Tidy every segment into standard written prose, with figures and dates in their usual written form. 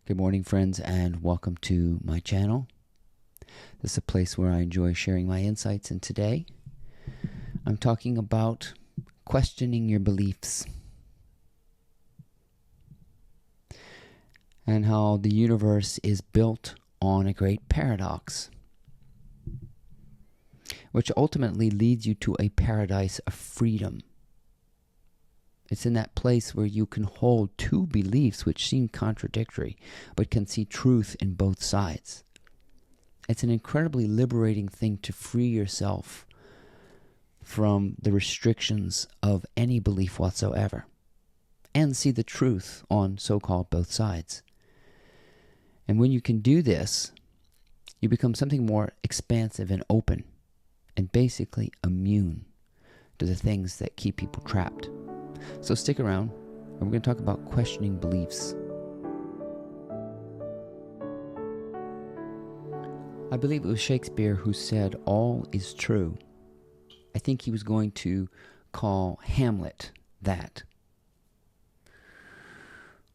Good morning, friends, and welcome to my channel. This is a place where I enjoy sharing my insights, and today I'm talking about questioning your beliefs and how the universe is built on a great paradox, which ultimately leads you to a paradise of freedom. It's in that place where you can hold two beliefs which seem contradictory, but can see truth in both sides. It's an incredibly liberating thing to free yourself from the restrictions of any belief whatsoever, and see the truth on so-called both sides. And when you can do this, you become something more expansive and open, and basically immune to the things that keep people trapped. So stick around, and we're going to talk about questioning beliefs. I believe it was Shakespeare who said, "All is true." I think he was going to call Hamlet that.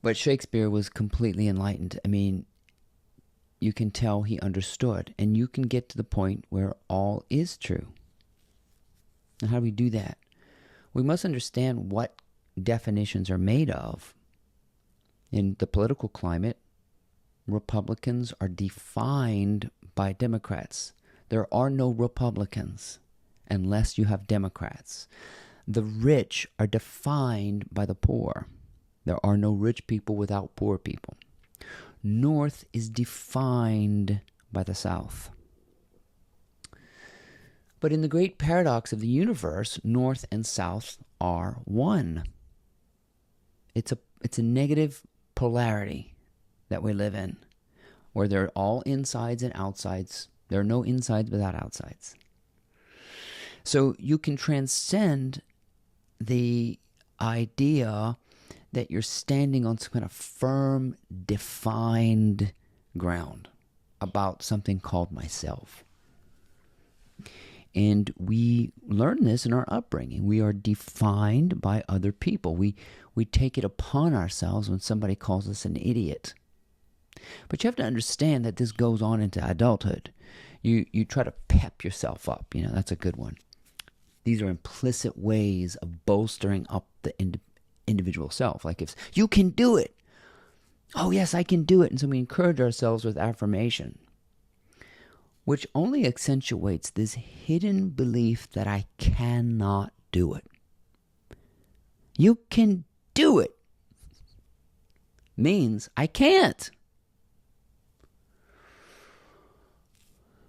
But Shakespeare was completely enlightened. I mean, you can tell he understood, and you can get to the point where all is true. And how do we do that? We must understand what definitions are made of. In the political climate, Republicans are defined by Democrats. There are no Republicans unless you have Democrats. The rich are defined by the poor. There are no rich people without poor people. North is defined by the South. But in the great paradox of the universe, North and South are one. It's a negative polarity that we live in, where there are all insides and outsides. There are no insides without outsides. So you can transcend the idea that you're standing on some kind of firm, defined ground about something called myself. And we learn this in our upbringing. We are defined by other people. We take it upon ourselves when somebody calls us an idiot. But you have to understand that this goes on into adulthood. You try to pep yourself up. That's a good one. These are implicit ways of bolstering up the individual self. Like if you can do it. Oh, yes, I can do it. And so we encourage ourselves with affirmation, which only accentuates this hidden belief that I cannot do it. You can do it means I can't.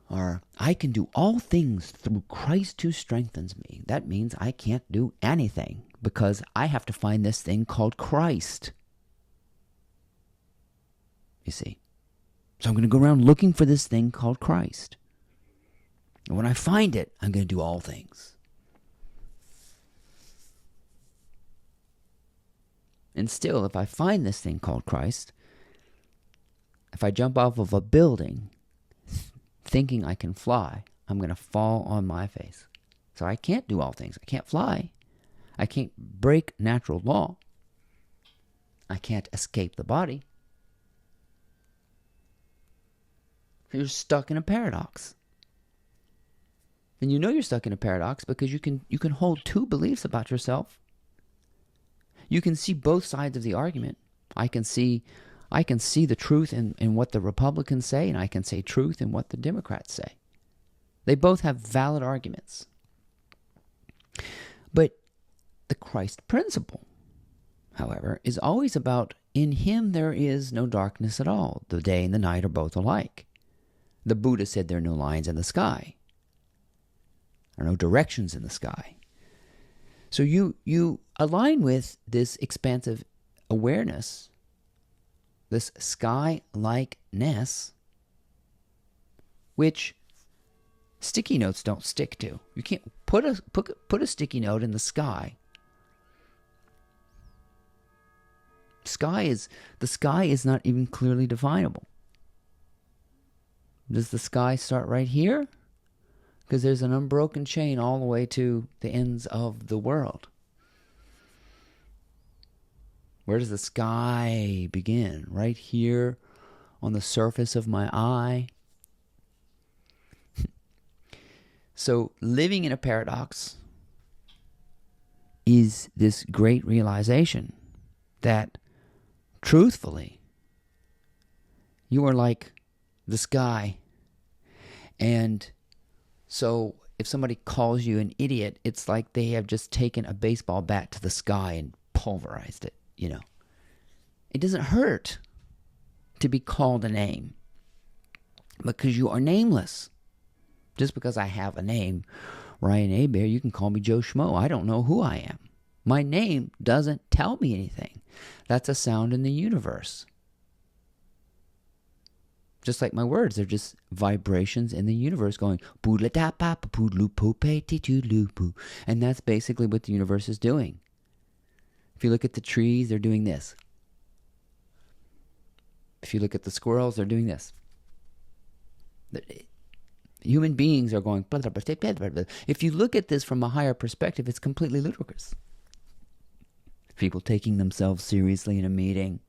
Or I can do all things through Christ who strengthens me. That means I can't do anything because I have to find this thing called Christ. You see? So I'm going to go around looking for this thing called Christ. And when I find it, I'm going to do all things. And still, if I find this thing called Christ, if I jump off of a building thinking I can fly, I'm going to fall on my face. So I can't do all things. I can't fly. I can't break natural law. I can't escape the body. You're stuck in a paradox. And you know you're stuck in a paradox because you can hold two beliefs about yourself. You can see both sides of the argument. I can see the truth in what the Republicans say, and I can say truth in what the Democrats say. They both have valid arguments. But the Christ principle, however, is always about in him there is no darkness at all. The day and the night are both alike. The Buddha said there are no lines in the sky. There are no directions in the sky. So you align with this expansive awareness, this sky-likeness, which sticky notes don't stick to. You can't put a sticky note in the sky. The sky is not even clearly definable. Does the sky start right here? Because there's an unbroken chain all the way to the ends of the world. Where does the sky begin? Right here on the surface of my eye. So living in a paradox is this great realization that truthfully, you are like the sky. And so if somebody calls you an idiot, it's like they have just taken a baseball bat to the sky and pulverized it, you know. It doesn't hurt to be called a name because you are nameless. Just because I have a name, Ryan Hebert, you can call me Joe Schmo. I don't know who I am. My name doesn't tell me anything. That's a sound in the universe. Just like my words, they're just vibrations in the universe going, and that's basically what the universe is doing. If you look at the trees, they're doing this. If you look at the squirrels, they're doing this. Human beings are going, blah, blah, blah, blah, blah, blah. If you look at this from a higher perspective, it's completely ludicrous. People taking themselves seriously in a meeting,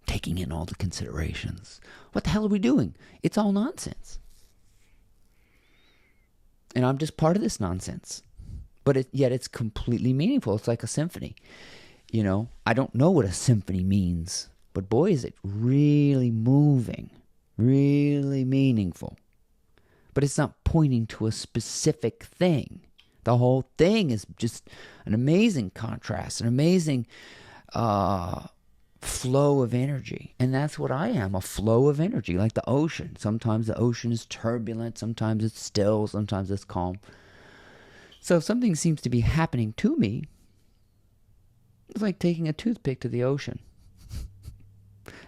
taking in all the considerations. What the hell are we doing? It's all nonsense. And I'm just part of this nonsense. But yet it's completely meaningful. It's like a symphony. You know, I don't know what a symphony means, but boy, is it really moving. Really meaningful. But it's not pointing to a specific thing. The whole thing is just an amazing contrast, an amazing flow of energy. And that's what I am, a flow of energy, like the ocean. Sometimes the ocean is turbulent, sometimes it's still, sometimes it's calm. So if something seems to be happening to me, it's like taking a toothpick to the ocean.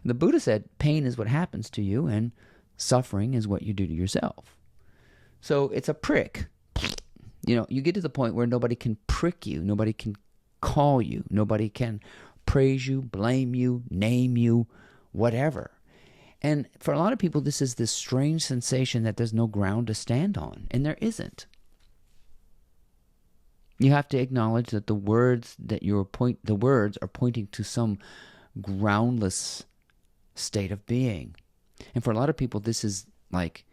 The Buddha said, pain is what happens to you, and suffering is what you do to yourself. So it's a prick. You know, you get to the point where nobody can prick you, nobody can call you, nobody can praise you, blame you, name you, whatever. And for a lot of people, this is this strange sensation that there's no ground to stand on, and there isn't. You have to acknowledge that the words are pointing to some groundless state of being. And for a lot of people, this is like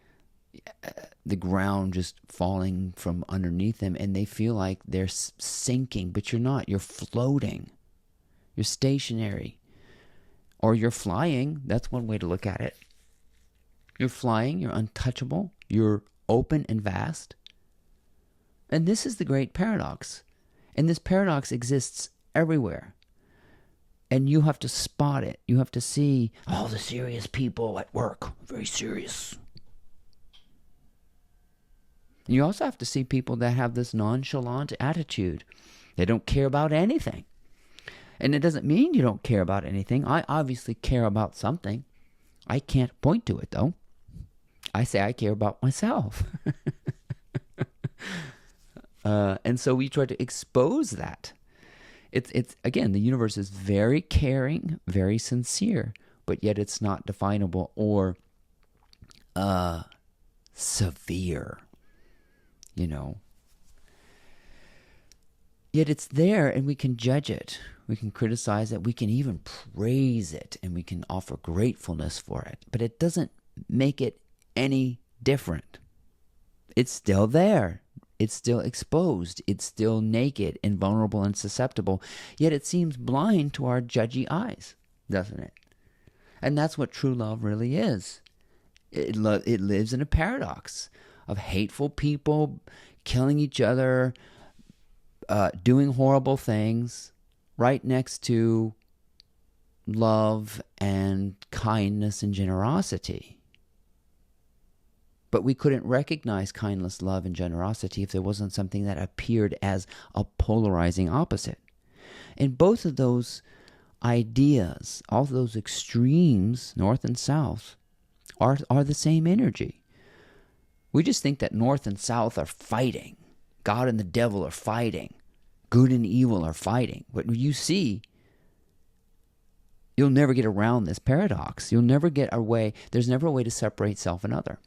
the ground just falling from underneath them, and they feel like they're sinking, but you're not. You're floating. You're stationary. Or you're flying. That's one way to look at it. You're flying. You're untouchable. You're open and vast. And this is the great paradox. And this paradox exists everywhere. And you have to spot it. You have to see, oh, the serious people at work, very serious. And you also have to see people that have this nonchalant attitude. They don't care about anything. And it doesn't mean you don't care about anything. I obviously care about something. I can't point to it, though. I say I care about myself. And so we try to expose that. It's again, the universe is very caring, very sincere, but yet it's not definable or severe, you know. Yet it's there, and we can judge it. We can criticize it. We can even praise it, and we can offer gratefulness for it. But it doesn't make it any different. It's still there. It's still exposed. It's still naked and vulnerable and susceptible. Yet it seems blind to our judgy eyes, doesn't it? And that's what true love really is. It lives in a paradox of hateful people killing each other, doing horrible things, right next to love and kindness and generosity. But we couldn't recognize kindness, love, and generosity if there wasn't something that appeared as a polarizing opposite. And both of those ideas, all of those extremes, north and south, are the same energy. We just think that north and south are fighting. God and the devil are fighting. Good and evil are fighting. But you see, you'll never get around this paradox. You'll never get away. There's never a way to separate self and other.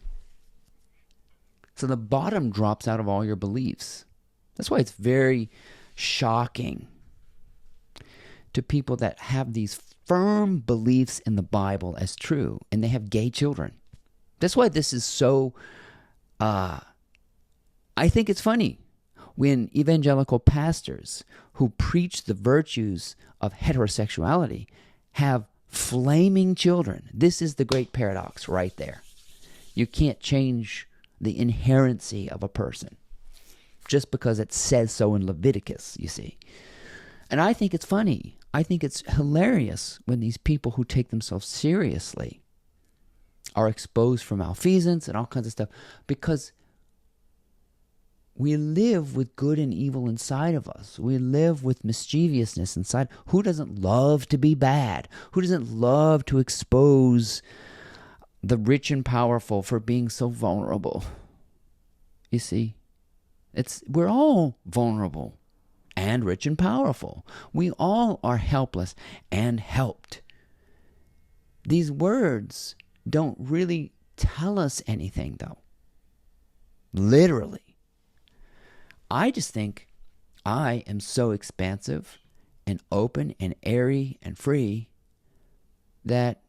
So the bottom drops out of all your beliefs. That's why it's very shocking to people that have these firm beliefs in the Bible as true, and they have gay children. That's why this is so, I think it's funny when evangelical pastors who preach the virtues of heterosexuality have flaming children. This is the great paradox right there. You can't change the inherency of a person just because it says so in Leviticus, you see. And I think it's funny. I think it's hilarious when these people who take themselves seriously are exposed for malfeasance and all kinds of stuff, because we live with good and evil inside of us. We live with mischievousness inside. Who doesn't love to be bad? Who doesn't love to expose the rich and powerful for being so vulnerable? You see, we're all vulnerable and rich and powerful. We all are helpless and helped. These words don't really tell us anything, though. Literally. I just think I am so expansive and open and airy and free that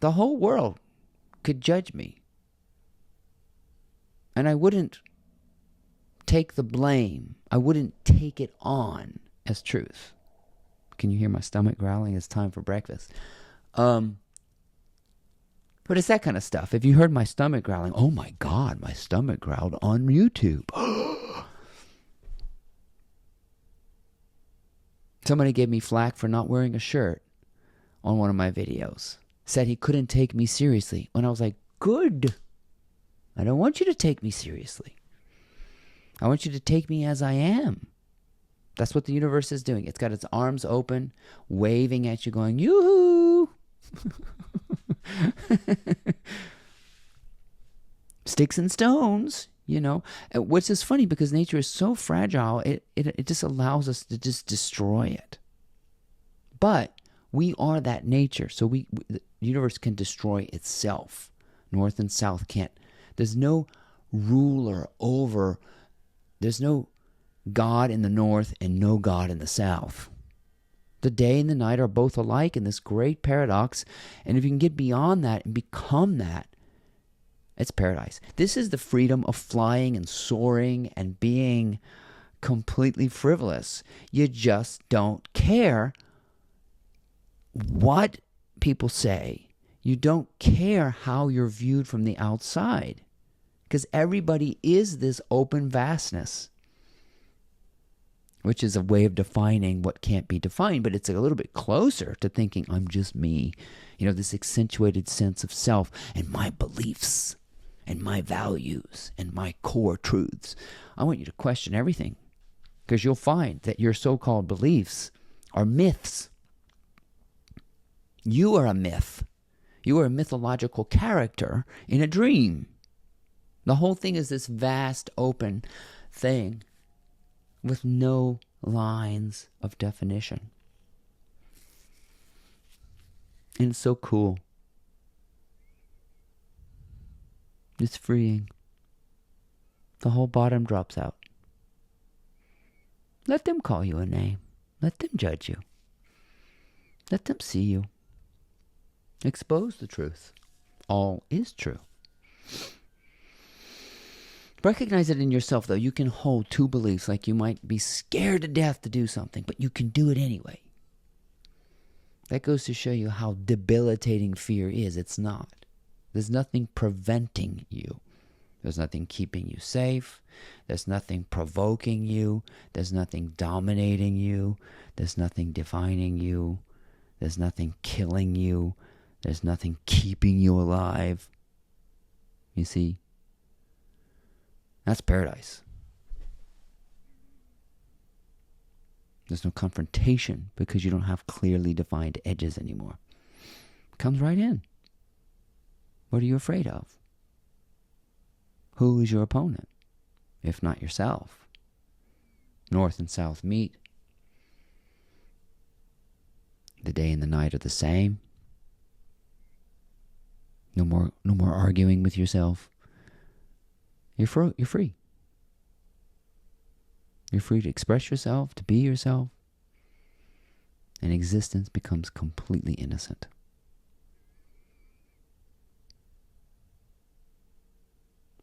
the whole world could judge me. And I wouldn't take the blame. I wouldn't take it on as truth. Can you hear my stomach growling? It's time for breakfast. But it's that kind of stuff. If you heard my stomach growling, oh my God, my stomach growled on YouTube. Somebody gave me flack for not wearing a shirt on one of my videos. Said he couldn't take me seriously. When I was like, good. I don't want you to take me seriously. I want you to take me as I am. That's what the universe is doing. It's got its arms open, waving at you, going, yoo-hoo! Sticks and stones, you know. Which is funny because nature is so fragile, it just allows us to just destroy it. But we are that nature, so the universe can destroy itself. North and south can't. There's no ruler over, there's no God in the north and no God in the south. The day and the night are both alike in this great paradox. And if you can get beyond that and become that, it's paradise. This is the freedom of flying and soaring and being completely frivolous. You just don't care what people say. You don't care how you're viewed from the outside, because everybody is this open vastness, which is a way of defining what can't be defined, but it's a little bit closer to thinking I'm just me. You know, this accentuated sense of self and my beliefs and my values and my core truths. I want you to question everything, because you'll find that your so-called beliefs are myths. You are a myth. You are a mythological character in a dream. The whole thing is this vast open thing with no lines of definition. And it's so cool. It's freeing. The whole bottom drops out. Let them call you a name. Let them judge you. Let them see you. Expose the truth. All is true. Recognize it in yourself, though. You can hold two beliefs, like you might be scared to death to do something, but you can do it anyway. That goes to show you how debilitating fear is. It's not. There's nothing preventing you. There's nothing keeping you safe. There's nothing provoking you. There's nothing dominating you. There's nothing defining you. There's nothing killing you. There's nothing keeping you alive. You see? That's paradise. There's no confrontation because you don't have clearly defined edges anymore. It comes right in. What are you afraid of? Who is your opponent, if not yourself? North and south meet. The day and the night are the same. No more arguing with yourself. You're free. You're free to express yourself, to be yourself. and existence becomes completely innocent.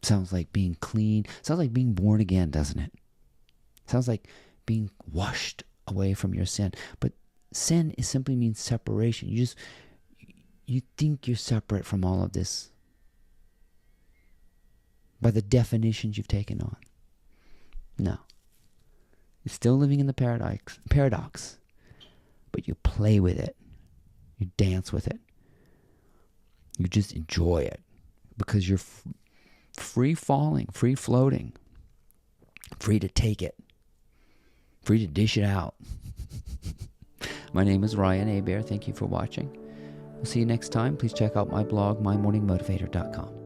Sounds like being clean. Sounds like being born again, doesn't it? Sounds like being washed away from your sin. But sin simply means separation. You think you're separate from all of this by the definitions you've taken on. No. You're still living in the paradox, but you play with it. You dance with it. You just enjoy it because you're free falling, free floating, free to take it, free to dish it out. My name is Ryan Hebert. Thank you for watching. We'll see you next time. Please check out my blog, mymorningmotivator.com.